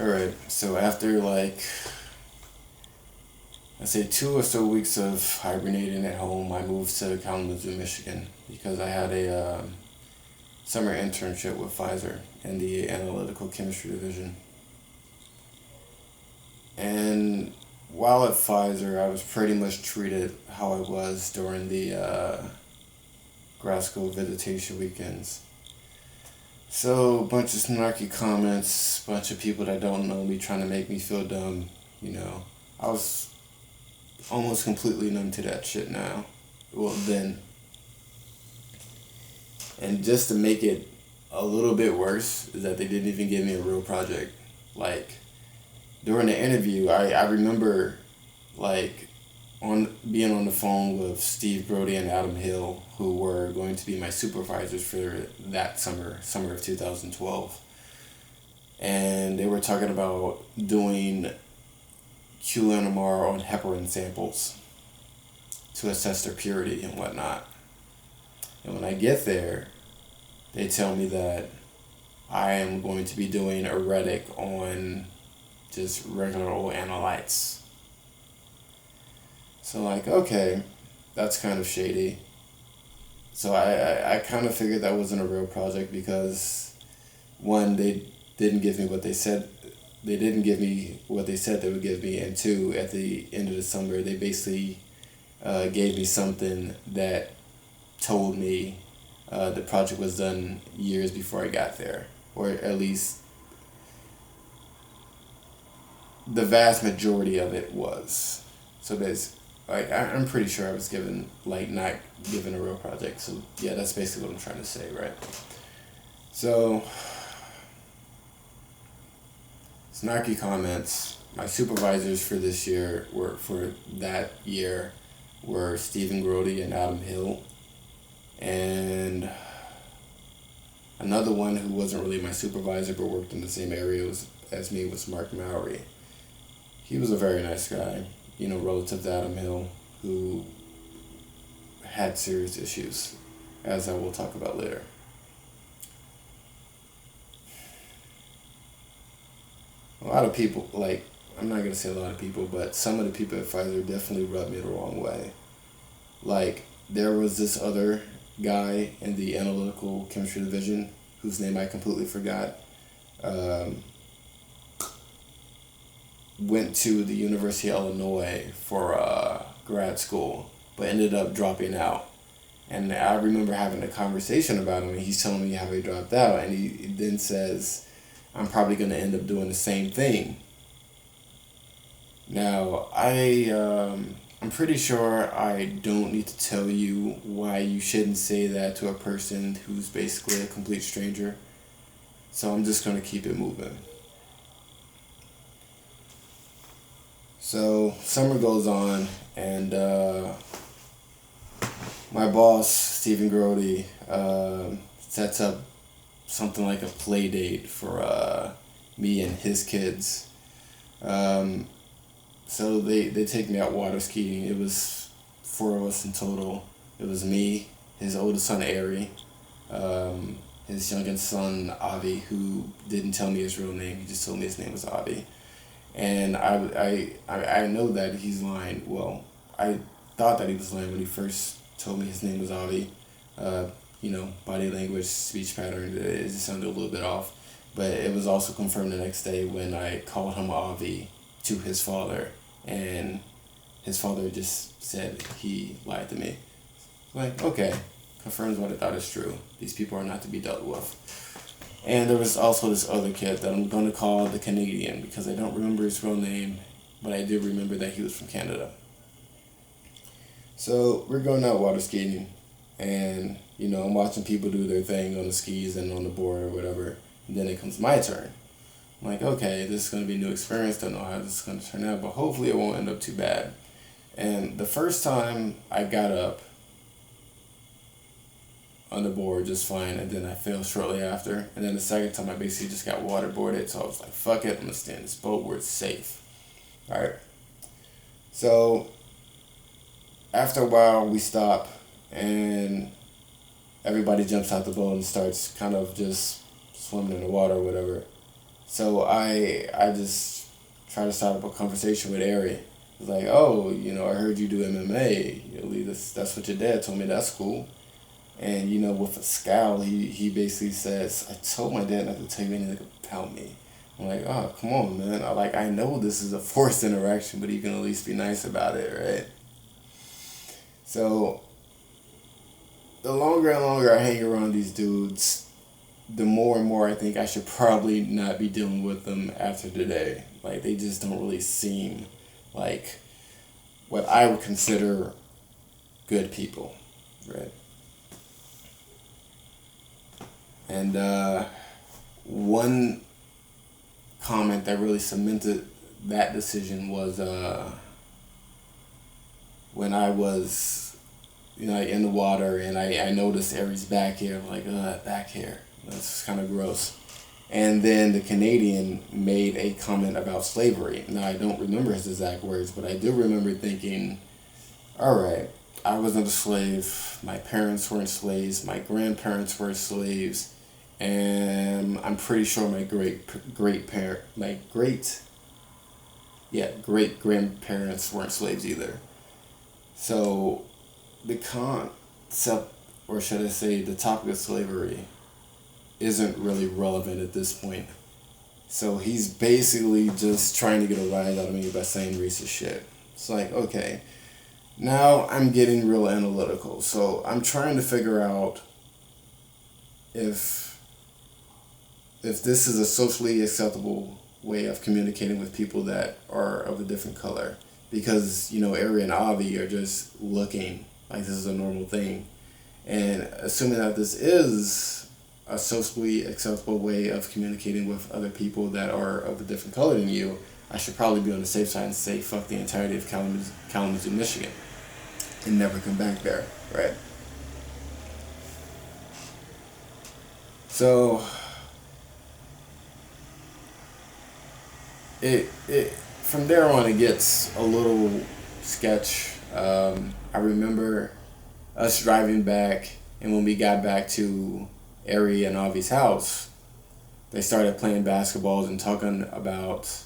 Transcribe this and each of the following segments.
Alright, so after like, I say 2 or so weeks of hibernating at home, I moved to Kalamazoo, Michigan, because I had a summer internship with Pfizer in the analytical chemistry division. And while at Pfizer, I was pretty much treated how I was during the grad school visitation weekends. So, a bunch of snarky comments, bunch of people that don't know me trying to make me feel dumb, you know. I was almost completely numb to that shit now. Well, then. And just to make it a little bit worse, is that they didn't even give me a real project. Like, during the interview, I remember, like, on being on the phone with Steve Brody and Adam Hill, who were going to be my supervisors for that summer of 2012. And they were talking about doing QNMR on heparin samples to assess their purity and whatnot. And when I get there, they tell me that I am going to be doing a Redic on just regular old analytes. So like, okay, that's kind of shady. So I kind of figured that wasn't a real project because one, they didn't give me what they said. They didn't give me what they said they would give me, and two, at the end of the summer, they basically gave me something that told me the project was done years before I got there, or at least the vast majority of it was. So there's like I'm pretty sure I was given like not given a real project. So yeah, that's basically what I'm trying to say, right? So snarky comments. My supervisors for this year were for that year were Stephen Grody and Adam Hill, and another one who wasn't really my supervisor but worked in the same area as me was Mark Mowry. He was a very nice guy, you know, relative to Adam Hill, who had serious issues, as I will talk about later. A lot of people, like, I'm not going to say a lot of people, but some of the people at Pfizer definitely rubbed me the wrong way. Like, there was this other guy in the analytical chemistry division whose name I completely forgot. Went to the University of Illinois for grad school, but ended up dropping out. And I remember having a conversation about him, and he's telling me how he dropped out, and he then says, I'm probably going to end up doing the same thing. Now, I'm pretty sure I don't need to tell you why you shouldn't say that to a person who's basically a complete stranger. So I'm just going to keep it moving. So summer goes on, and my boss, Stephen Grody, sets up something like a play date for me and his kids. So they take me out water skiing. It was four of us in total. It was me, his oldest son Ari, his youngest son Avi, who didn't tell me his real name. He just told me his name was Avi. And I know that he's lying. Well, I thought that he was lying when he first told me his name was Avi. You know, body language, speech pattern, it just sounded a little bit off. But it was also confirmed the next day when I called him Avi to his father, and his father just said he lied to me. Like, okay, confirms what I thought is true. These people are not to be dealt with. And there was also this other kid that I'm going to call the Canadian because I don't remember his real name, but I do remember that he was from Canada. So we're going out water skating, and you know, I'm watching people do their thing on the skis and on the board or whatever, and then it comes my turn. I'm like, okay, this is going to be a new experience. Don't know how this is going to turn out, but hopefully it won't end up too bad. And the first time I got up on the board just fine, and then I failed shortly after. And then the second time I basically just got waterboarded, so I was like, fuck it, I'm going to stay in this boat where it's safe. Alright. So after a while, we stop, and everybody jumps out the boat and starts kind of just swimming in the water or whatever. So I just try to start up a conversation with Ari. It's like, oh, I heard you do MMA. At least that's what your dad told me. That's cool. And with a scowl, he basically says, "I told my dad not to tell you anything about me." I'm like, oh, come on, man. I know this is a forced interaction, but you can at least be nice about it, right? So the longer and longer I hang around these dudes, the more and more I think I should probably not be dealing with them after today. Like, they just don't really seem like what I would consider good people, right? And one comment that really cemented that decision was when I was, in the water, and I noticed Aries' back hair. I'm like, back hair. That's kind of gross. And then the Canadian made a comment about slavery. Now, I don't remember his exact words, but I do remember thinking, all right, I wasn't a slave. My parents weren't slaves. My grandparents were slaves. And I'm pretty sure my great grandparents weren't slaves either. So the concept, or should I say the topic of slavery, isn't really relevant at this point. So he's basically just trying to get a rise out of me by saying racist shit. It's like, okay, now I'm getting real analytical. So I'm trying to figure out if this is a socially acceptable way of communicating with people that are of a different color. Because, Ari and Avi are just looking like this is a normal thing. And assuming that this is a socially acceptable way of communicating with other people that are of a different color than you, I should probably be on the safe side and say fuck the entirety of Kalamazoo, Michigan, and never come back there, right? So it from there on it gets a little sketch. I remember us driving back, and when we got back to Ari and Avi's house, they started playing basketballs and talking about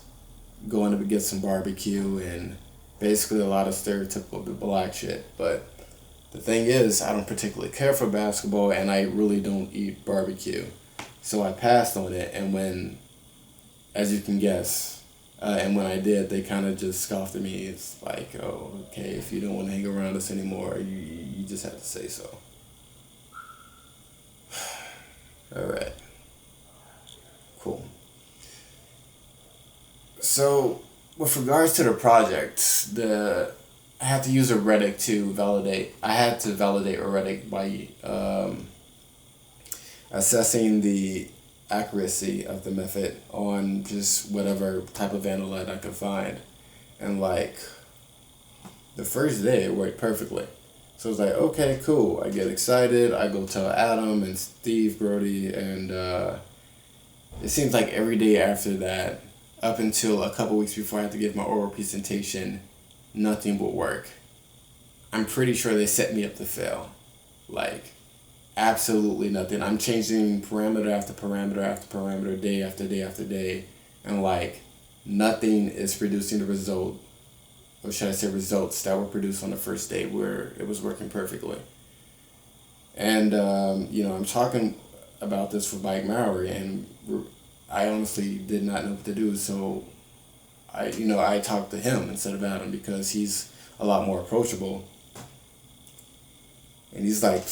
going to get some barbecue and basically a lot of stereotypical black shit. But the thing is, I don't particularly care for basketball, and I really don't eat barbecue. So I passed on it, and as you can guess, and when I did, they kind of just scoffed at me. It's like, oh, okay, if you don't want to hang around us anymore, you just have to say so. All right. Cool. So, with regards to the project, I had to use a Reddit to validate. I had to validate a Reddit by assessing the accuracy of the method on just whatever type of analyte I could find. And the first day it worked perfectly. So I was like, okay, cool. I get excited. I go tell Adam and Steve Brody, and it seems like every day after that, up until a couple weeks before I had to give my oral presentation, nothing would work. I'm pretty sure they set me up to fail. Absolutely nothing. I'm changing parameter after parameter after parameter, day after day after day, and nothing is producing the result, or should I say results that were produced on the first day where it was working perfectly. And I'm talking about this with Mike Mowry, and I honestly did not know what to do, so I talked to him instead of Adam because he's a lot more approachable. And he's like,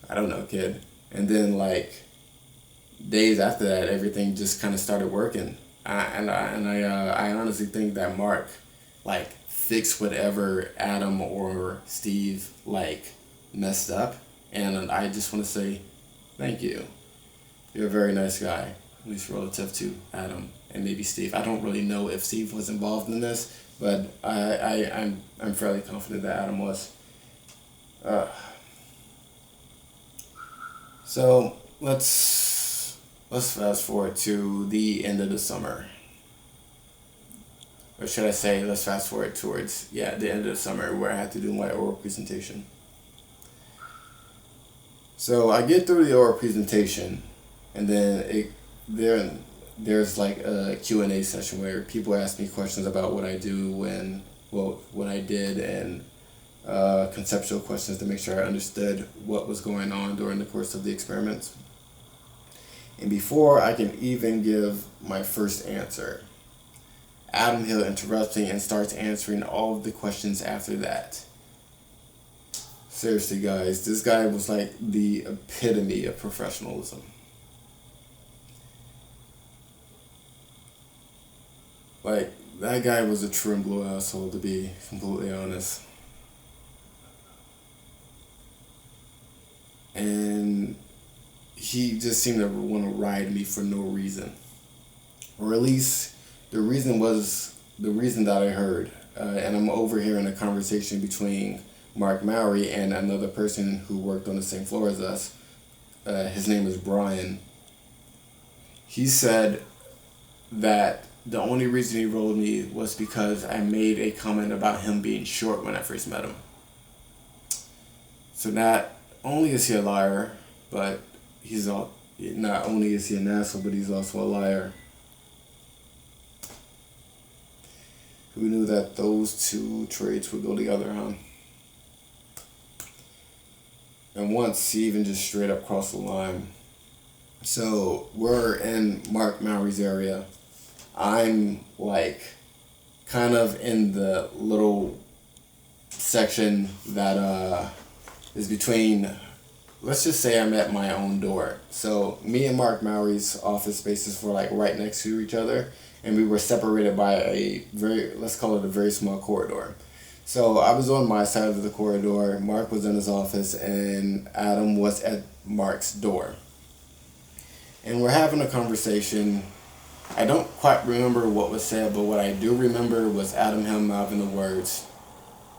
I don't know, kid. And then days after that, everything just kind of started working. I honestly think that Mark fixed whatever Adam or Steve messed up, and I just want to say thank you. You're a very nice guy, at least relative to Adam and maybe Steve. I don't really know if Steve was involved in this, but I'm fairly confident that Adam was. So let's fast forward to the end of the summer. Or should I say, let's fast forward towards, the end of the summer where I had to do my oral presentation. So I get through the oral presentation, and then there's like a Q&A session where people ask me questions about what I do what I did, and conceptual questions to make sure I understood what was going on during the course of the experiments. And before I can even give my first answer, Adam Hill interrupts me and starts answering all of the questions after that. Seriously, guys, this guy was like the epitome of professionalism. Like, that guy was a trim blue asshole, to be completely honest. And he just seemed to want to ride me for no reason. Or at least the reason was the reason that I heard. And I'm overhearing a conversation between Mark Mowry and another person who worked on the same floor as us. His name is Brian. He said that the only reason he rolled me was because I made a comment about him being short when I first met him. So not only is he a liar, but not only is he an asshole, but he's also a liar. Who knew that those two traits would go together, huh? And once he even just straight up crossed the line. So we're in Mark Mowry's area. I'm like kind of in the little section that is between, let's just say I'm at my own door. So me and Mark Mowry's office spaces were like right next to each other, and we were separated by let's call it a very small corridor. So I was on my side of the corridor, Mark was in his office, and Adam was at Mark's door. And we're having a conversation. I don't quite remember what was said, but what I do remember was Adam Hill mouthing the words,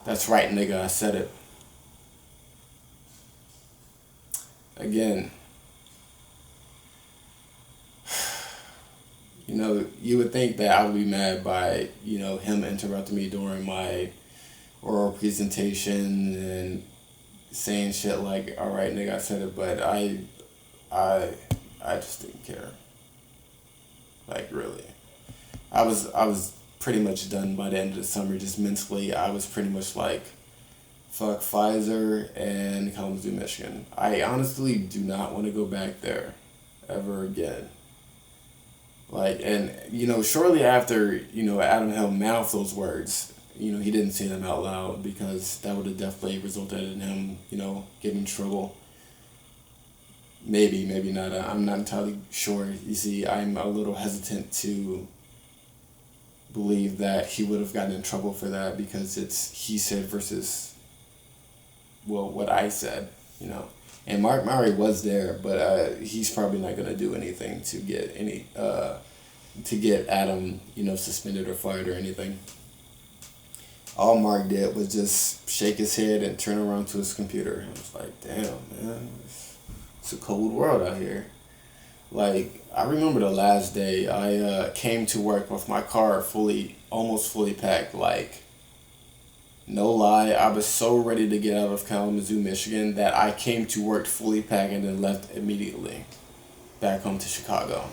"That's right, nigga, I said it." Again, you would think that I would be mad by, him interrupting me during my oral presentation and saying shit like, "All right, nigga, I said it," but I just didn't care. Like, really. I was pretty much done by the end of the summer, just mentally. I was pretty much like, fuck Pfizer and Kalamazoo, Michigan. I honestly do not want to go back there ever again. Like, and, shortly after, Adam Hill mouthed those words, he didn't say them out loud because that would have definitely resulted in him, getting in trouble. Maybe not. I'm not entirely sure. You see, I'm a little hesitant to believe that he would have gotten in trouble for that because it's he said versus, what I said, And Mark Mowry was there, but he's probably not going to do anything to get Adam, suspended or fired or anything. All Mark did was just shake his head and turn around to his computer. I was like, damn, man. It's a cold world out here. Like, I remember the last day I came to work with my car almost fully packed. Like, no lie, I was so ready to get out of Kalamazoo, Michigan that I came to work fully packed and then left immediately back home to Chicago.